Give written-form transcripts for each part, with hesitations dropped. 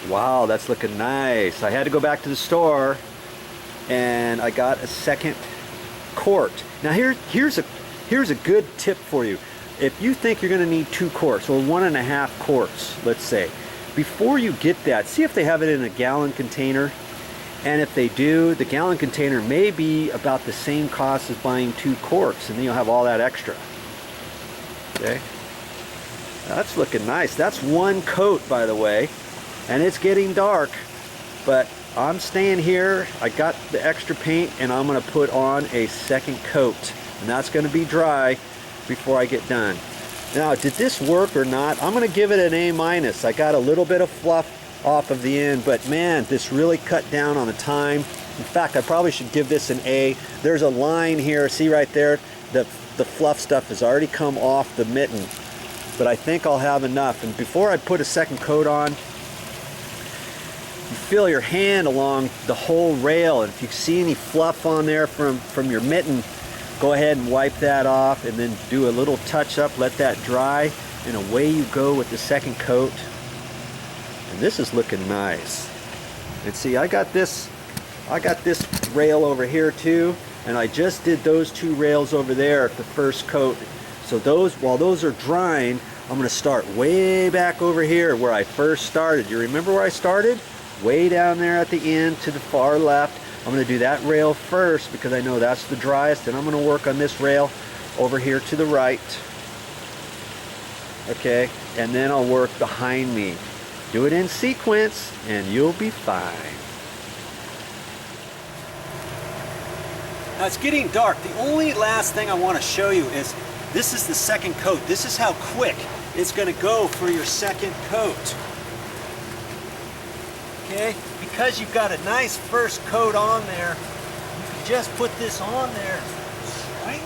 Wow, that's looking nice. I had to go back to the store and I got a second quart. Now here's a good tip for you. If you think you're going to need 2 quarts or 1.5 quarts, let's say, before you get that, see if they have it in a gallon container. And if they do, the gallon container may be about the same cost as buying 2 quarts, and then you'll have all that extra. Okay, that's looking nice. That's 1 coat, by the way, and it's getting dark, but I'm staying here. I got the extra paint, and I'm going to put on a second coat, and that's going to be dry before I get done. Now, did this work or not? I'm going to give it an A-. I got a little bit of fluff off of the end, but man, this really cut down on the time. In fact, I probably should give this an A. There's a line here, see right there? The fluff stuff has already come off the mitten, but I think I'll have enough. And before I put a second coat on, you feel your hand along the whole rail, and if you see any fluff on there from your mitten, go ahead and wipe that off and then do a little touch up, let that dry, and away you go with the second coat. And this is looking nice. And see, I got this rail over here too, and I just did those 2 rails over there at the first coat. So while those are drying, I'm going to start way back over here where I first started. You remember where I started? Way down there at the end to the far left. I'm going to do that rail first because I know that's the driest, and I'm going to work on this rail over here to the right. Okay, and then I'll work behind me. Do it in sequence and you'll be fine. Now it's getting dark. The only last thing I want to show you is this is the second coat. This is how quick it's going to go for your second coat. Okay, because you've got a nice first coat on there, you can just put this on there. Swing.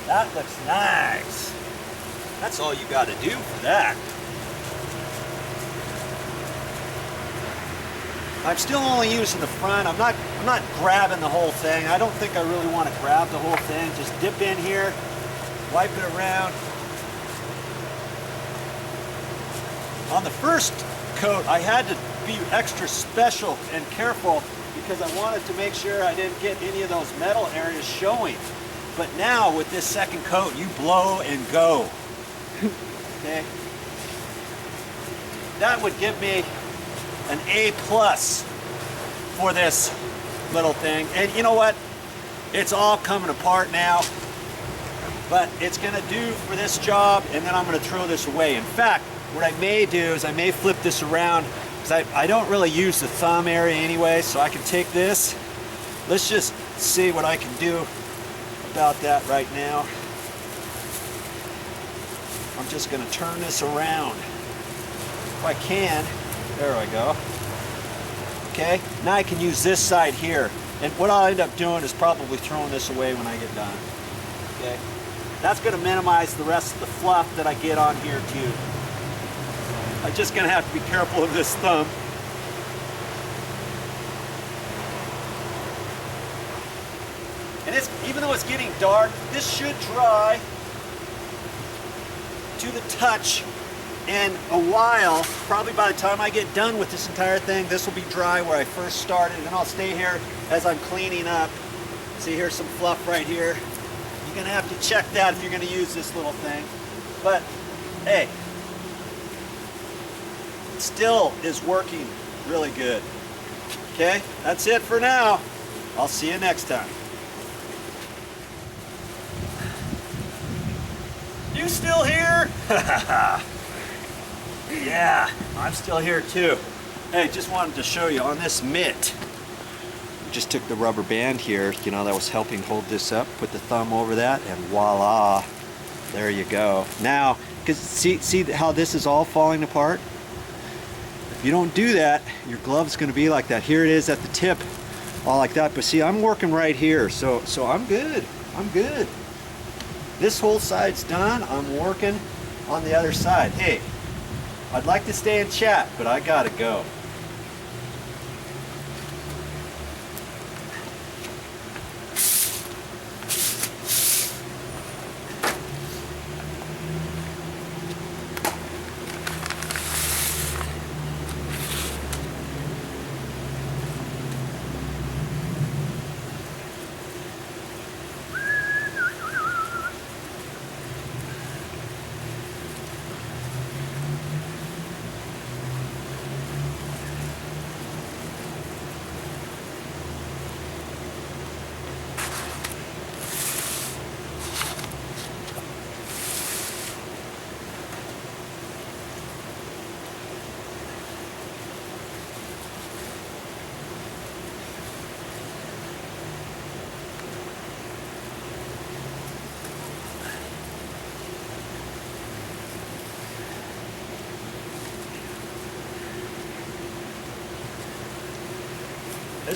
That looks nice. That's all you got to do for that. I'm still only using the front. I'm not grabbing the whole thing. I don't think I really want to grab the whole thing. Just dip in here, wipe it around. On the first coat, I had to be extra special and careful because I wanted to make sure I didn't get any of those metal areas showing. But now with this second coat, you blow and go. Okay? That would give me an A+ for this little thing. And you know what? It's all coming apart now. But it's going to do for this job, and then I'm going to throw this away. In fact, what I may do is I may flip this around, because I don't really use the thumb area anyway, so I can take this. Let's just see what I can do about that right now. I'm just going to turn this around. If I can, there I go. Okay, now I can use this side here. And what I'll end up doing is probably throwing this away when I get done. Okay. That's going to minimize the rest of the fluff that I get on here too. I'm just going to have to be careful of this thumb. And even though it's getting dark, this should dry to the touch in a while. Probably by the time I get done with this entire thing, this will be dry where I first started, and I'll stay here as I'm cleaning up. See, here's some fluff right here. You're gonna have to check that if you're gonna use this little thing. But hey, it still is working really good. Okay, that's it for now. I'll see you next time. You still here? Yeah, I'm still here too. Hey, just wanted to show you on this mitt. Just took the rubber band here, you know, that was helping hold this up, put the thumb over that, and voila, there you go. Now, because see how this is all falling apart? If you don't do that, your glove's going to be like that. Here it is at the tip, all like that. But see, I'm working right here, so I'm good. I'm good. This whole side's done. I'm working on the other side. Hey, I'd like to stay and chat, but I gotta go.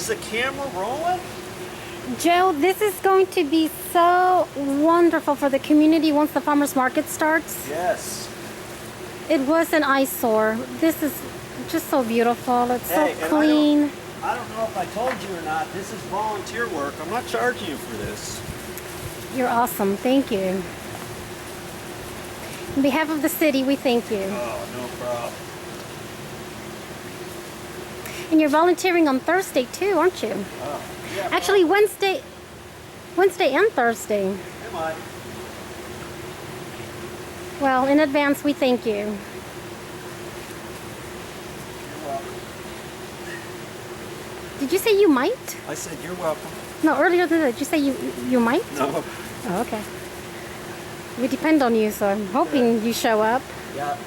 Is the camera rolling? Joe, this is going to be so wonderful for the community once the farmers market starts. Yes. It was an eyesore. This is just so beautiful. It's so Hey, clean. I don't know if I told you or not, this is volunteer work. I'm not charging you for this. You're awesome. Thank you. On behalf of the city, we thank you. Oh, no problem. And you're volunteering on Thursday too, aren't you? Yeah, Actually, Wednesday and Thursday. am I? Well, in advance, we thank you. You're welcome. Did you say you might? I said you're welcome. No, earlier did you say you might? No. Oh, okay. We depend on you, so I'm hoping you show up. Yeah,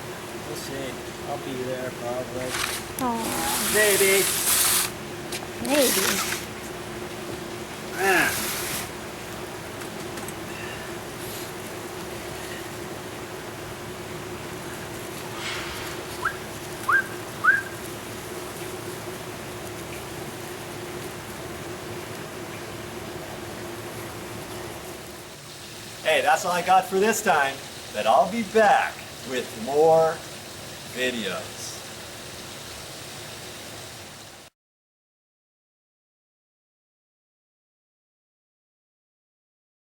we'll see. I'll be there probably. Oh, Maybe. maybe. Ah. Hey, that's all I got for this time, but I'll be back with more videos.